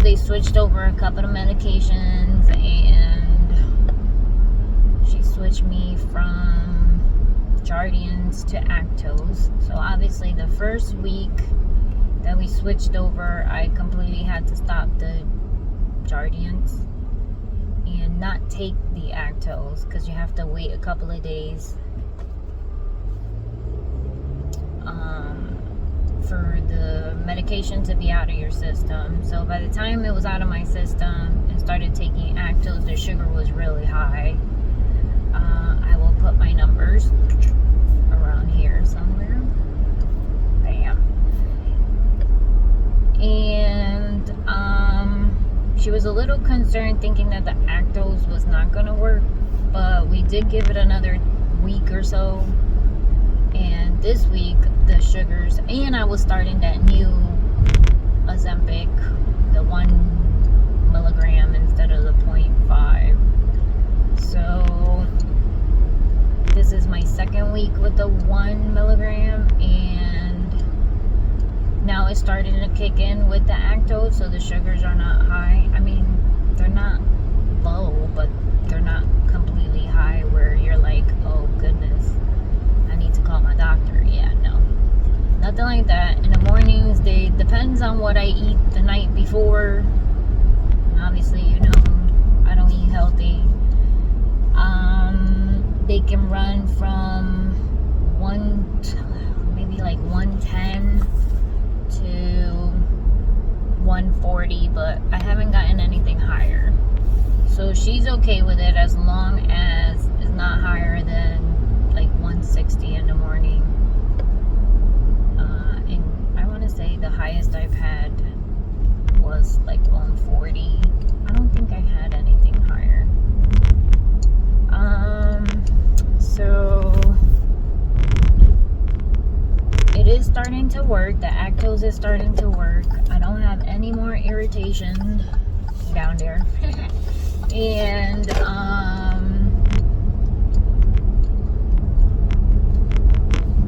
they switched over a couple of medications, and she switched me from Jardians to Actos. So obviously the first week that we switched over, I completely had to stop the Jardians and not take the Actos because you have to wait a couple of days for the medication to be out of your system. So by the time it was out of my system and started taking Actos, the sugar was really high. I will put my numbers around here somewhere. Bam. And she was a little concerned, thinking that the Actos was not going to work, but we did give it another week or so. And this week, the sugars, and I was starting that new Ozempic, the 1 milligram instead of the 0.5. So this is my second week with the 1 milligram, and now it's starting to kick in with the Actos, so the sugars are not high. I mean, they're not low, but they're not completely high where you're like, oh goodness, I need to call my doctor. Yeah, no, nothing like that. In the mornings, they depends on what I eat the night before. And obviously, you know, I don't eat healthy. They can run from maybe like 110 to 140, but I haven't gotten anything higher. So she's okay with it as long as it's not higher than like 160 in the morning. And I want to say the highest I've had was like 140. I don't think I had anything higher. So it is starting to work. The Actos is starting to work. I don't have any more irritation down there. And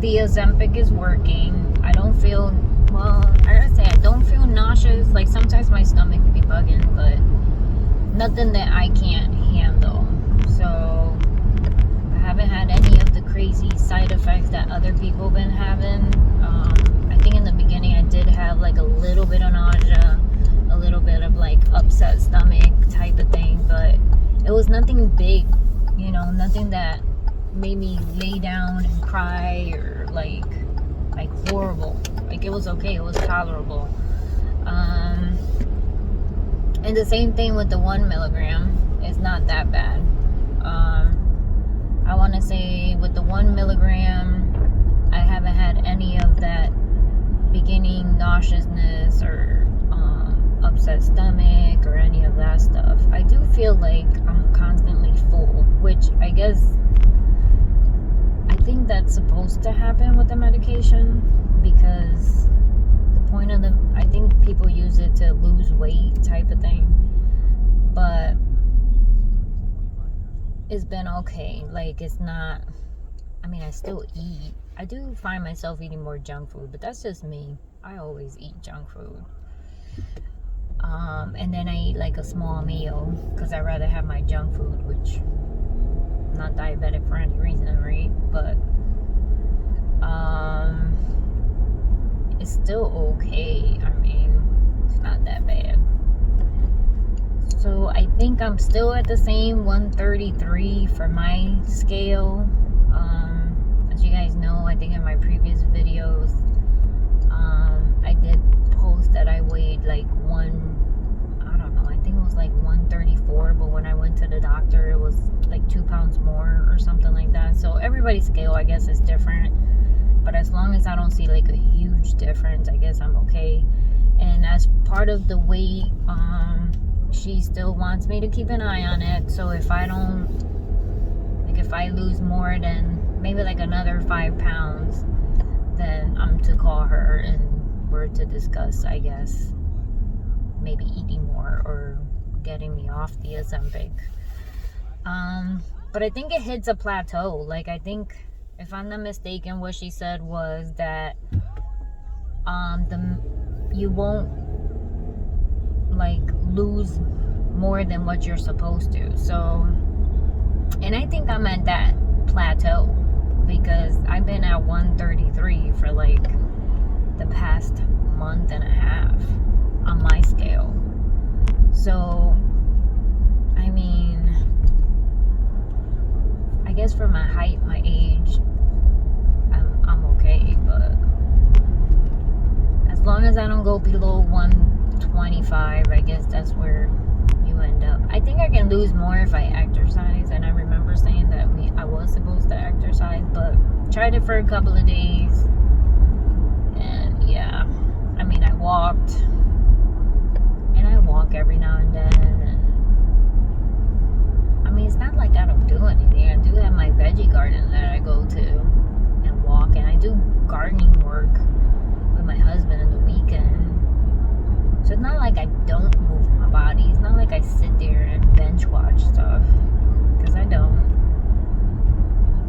the Ozempic is working. I don't feel, well, I gotta say, I don't feel nauseous. Like sometimes my stomach can be bugging, but nothing that I can't handle. So I haven't had any of the crazy side effects that other people have been having. I think in the beginning I did have like a little bit of nausea, a little bit of like upset stomach type of thing, but it was nothing big, you know, nothing that made me lay down and cry or like horrible. Like it was okay, it was tolerable. And the same thing with the 1 milligram. It's not that bad. I want to say with the 1 milligram, I haven't had any of that beginning nauseousness or upset stomach or any of that stuff. I do feel like I'm constantly full, which I guess I think that's supposed to happen with the medication, because the point of I think people use it to lose weight type of thing, but it's been okay. Like it's not, I mean, I still eat. I do find myself eating more junk food, but that's just me. I always eat junk food. And then I eat like a small meal because I'd rather have my junk food, which I'm not diabetic for any reason, right? But it's still okay. I mean, it's not that bad. So I think I'm still at the same 133 for my scale. As you guys know, I think in my previous videos, I did post that I weighed like I think it was like 134, but when I went to the doctor, it was like 2 pounds more or something like that. So everybody's scale, I guess, is different. But as long as I don't see like a huge difference, I guess I'm okay. And as part of the weight, she still wants me to keep an eye on it. So if I don't, like if I lose more than maybe like another 5 pounds, then I'm to call her and we're to discuss, I guess, maybe eating more or getting me off the Ozempic. But I think it hits a plateau. Like I think, if I'm not mistaken, what she said was that you won't like lose more than what you're supposed to. So, and I think I'm at that plateau because I've been at 133 for like the past month and a half on my scale. So, I mean, I guess for my height, my age, I'm okay, but as long as I don't go below 125, I guess that's where you end up. I think I can lose more if I exercise, and I remember saying that I was supposed to exercise, but tried it for a couple of days, and yeah, I mean, I walked, and I walk every now and then, and I mean, it's not like I don't do anything. I do have my veggie garden that I go to and walk, and I do gardening work with my husband in the weekend. So it's not like I don't move my body. It's not like I sit there and bench watch stuff, because I don't.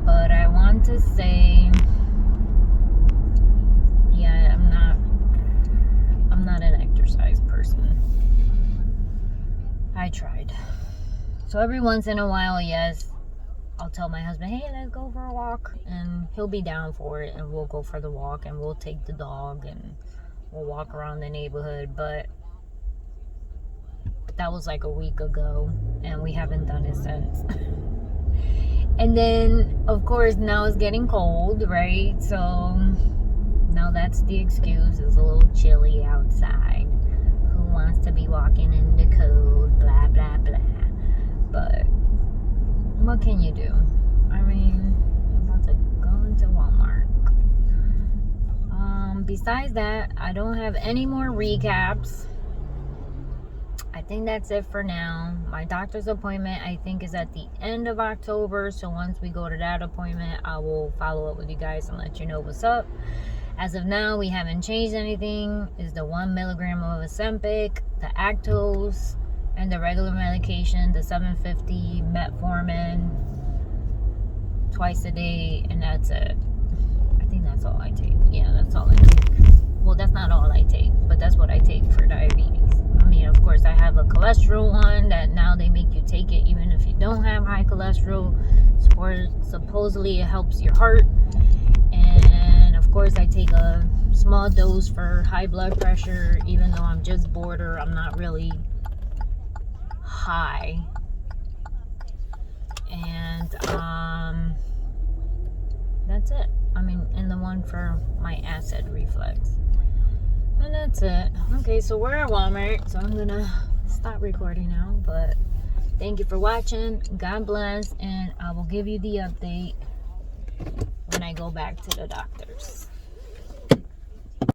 But I want to say, yeah, I'm not an exercise person. I tried. So every once in a while, yes, I'll tell my husband, hey, let's go for a walk, and he'll be down for it, and we'll go for the walk, and we'll take the dog, and we'll walk around the neighborhood. But that was like a week ago, and we haven't done it since. And then, of course, now it's getting cold, right? So now that's the excuse. It's a little chilly outside. Who wants to be walking in the cold? Blah, blah, blah. But what can you do? I mean, I'm about to go into Walmart. Besides that, I don't have any more recaps. I think that's it for now. My doctor's appointment, I think, is at the end of October. So once we go to that appointment, I will follow up with you guys and let you know what's up. As of now, we haven't changed anything. It's the 1 milligram of Ozempic, the Actos, and the regular medication, the 750 metformin, twice a day, and that's it. I think that's all I take. Yeah, that's all I take. Well, that's not all I take, but that's what I take for diabetes. I mean, of course, I have a cholesterol one that now they make you take it even if you don't have high cholesterol. Supposedly it helps your heart. And of course, I take a small dose for high blood pressure, even though I'm just border. I'm not really high. And that's it. I mean, and the one for my acid reflux. And that's it. Okay, so we're at Walmart, so I'm gonna stop recording now. But thank you for watching. God bless, and I will give you the update when I go back to the doctor's.